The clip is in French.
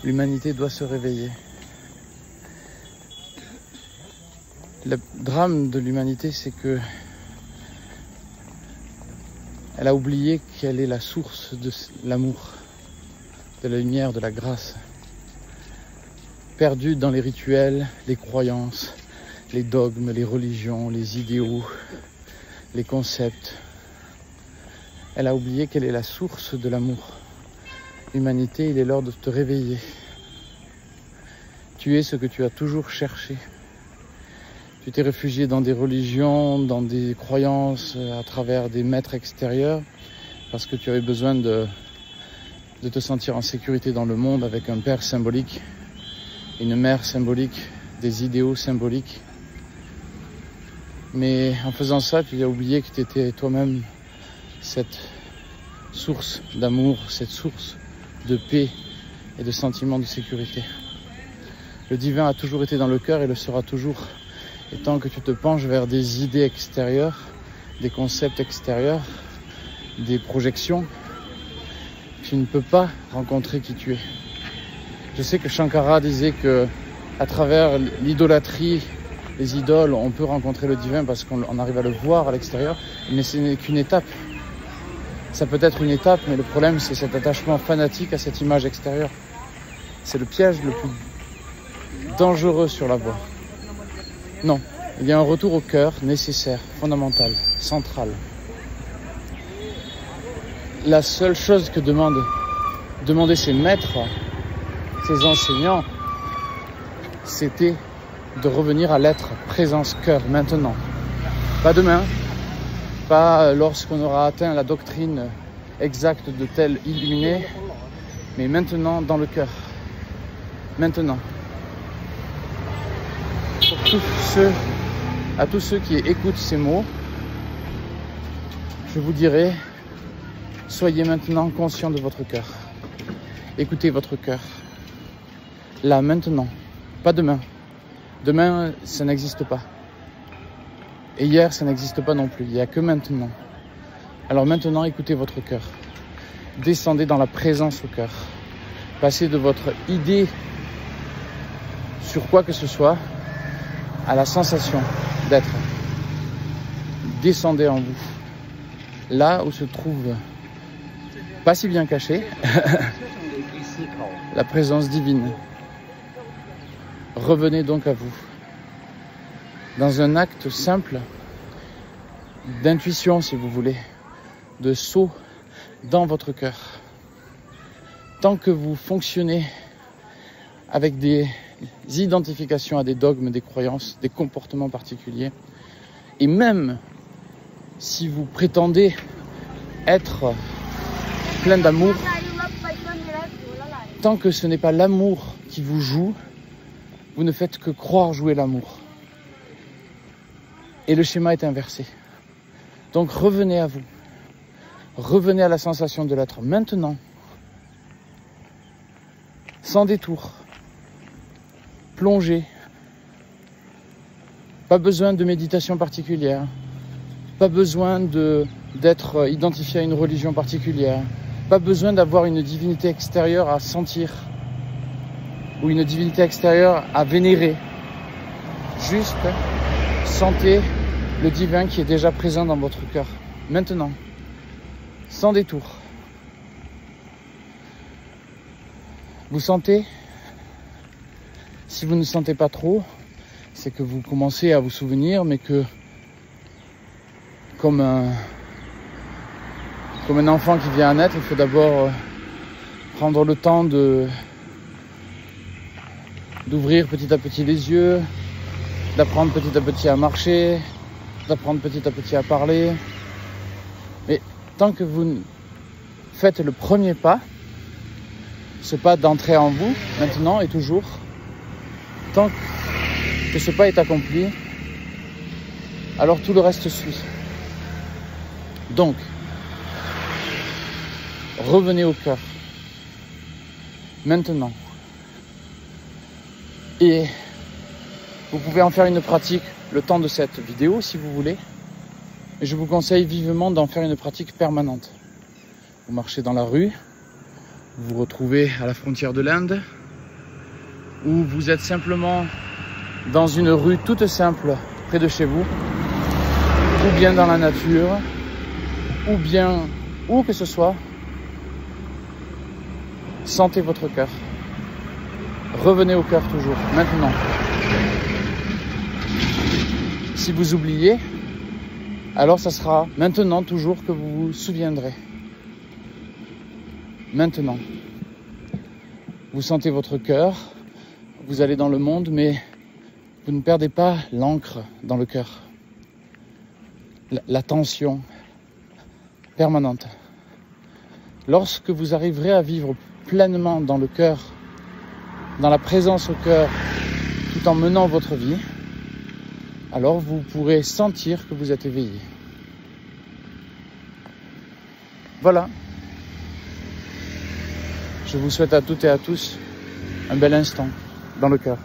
L'humanité doit se réveiller. Le drame de l'humanité, c'est que elle a oublié quelle est la source de l'amour, de la lumière, de la grâce. Perdue dans les rituels, les croyances, les dogmes, les religions, les idéaux, les concepts. Elle a oublié quelle est la source de l'amour. L'humanité, il est l'heure de te réveiller. Tu es ce que tu as toujours cherché. Tu t'es réfugié dans des religions, dans des croyances, à travers des maîtres extérieurs, parce que tu avais besoin de te sentir en sécurité dans le monde avec un père symbolique, une mère symbolique, des idéaux symboliques. Mais en faisant ça, tu as oublié que tu étais toi-même cette source d'amour, cette source de paix et de sentiment de sécurité. Le divin a toujours été dans le cœur et le sera toujours. Et tant que tu te penches vers des idées extérieures, des concepts extérieurs, des projections, tu ne peux pas rencontrer qui tu es. Je sais que Shankara disait que à travers l'idolâtrie, les idoles, on peut rencontrer le divin parce qu'on arrive à le voir à l'extérieur, mais ce n'est qu'une étape. Ça peut être une étape, mais le problème, c'est cet attachement fanatique à cette image extérieure. C'est le piège le plus dangereux sur la voie. Non, il y a un retour au cœur nécessaire, fondamental, central. La seule chose que demandaient ces maîtres, ces enseignants, c'était de revenir à l'être, présence, cœur, maintenant. Pas demain, pas lorsqu'on aura atteint la doctrine exacte de tel illuminé, mais maintenant dans le cœur. Maintenant. Pour tous ceux qui écoutent ces mots, je vous dirai, soyez maintenant conscients de votre cœur. Écoutez votre cœur. Là, maintenant. Pas demain. Demain, ça n'existe pas. Et hier, ça n'existe pas non plus. Il n'y a que maintenant. Alors maintenant, écoutez votre cœur. Descendez dans la présence au cœur. Passez de votre idée sur quoi que ce soit à la sensation d'être. Descendez en vous. Là où se trouve, pas si bien caché, la présence divine. Revenez donc à vous. Dans un acte simple d'intuition, si vous voulez, de saut dans votre cœur. Tant que vous fonctionnez avec des identifications à des dogmes, des croyances, des comportements particuliers, et même si vous prétendez être plein d'amour, tant que ce n'est pas l'amour qui vous joue, vous ne faites que croire jouer l'amour. Et le schéma est inversé. Donc revenez à vous. Revenez à la sensation de l'être maintenant. Sans détour. Plongez. Pas besoin de méditation particulière. Pas besoin d'être identifié à une religion particulière. Pas besoin d'avoir une divinité extérieure à sentir. Ou une divinité extérieure à vénérer. Juste sentez le divin qui est déjà présent dans votre cœur. Maintenant. Sans détour. Vous sentez? Si vous ne sentez pas trop, c'est que vous commencez à vous souvenir, mais que comme un enfant qui vient à naître, il faut d'abord prendre le temps d'ouvrir petit à petit les yeux, d'apprendre petit à petit à marcher, d'apprendre petit à petit à parler. Mais tant que vous faites le premier pas, ce pas d'entrer en vous, maintenant et toujours, tant que ce pas est accompli, alors tout le reste suit. Donc, revenez au cœur, maintenant. Et vous pouvez en faire une pratique le temps de cette vidéo si vous voulez. Et je vous conseille vivement d'en faire une pratique permanente. Vous marchez dans la rue, vous vous retrouvez à la frontière de l'Inde, ou vous êtes simplement dans une rue toute simple près de chez vous, ou bien dans la nature, ou bien où que ce soit, sentez votre cœur. Revenez au cœur toujours, maintenant. Si vous oubliez, alors ça sera maintenant toujours que vous vous souviendrez. Maintenant. Vous sentez votre cœur, vous allez dans le monde, mais vous ne perdez pas l'ancre dans le cœur. La tension permanente. Lorsque vous arriverez à vivre pleinement dans le cœur, dans la présence au cœur, tout en menant votre vie, alors vous pourrez sentir que vous êtes éveillé. Voilà. Je vous souhaite à toutes et à tous un bel instant dans le cœur.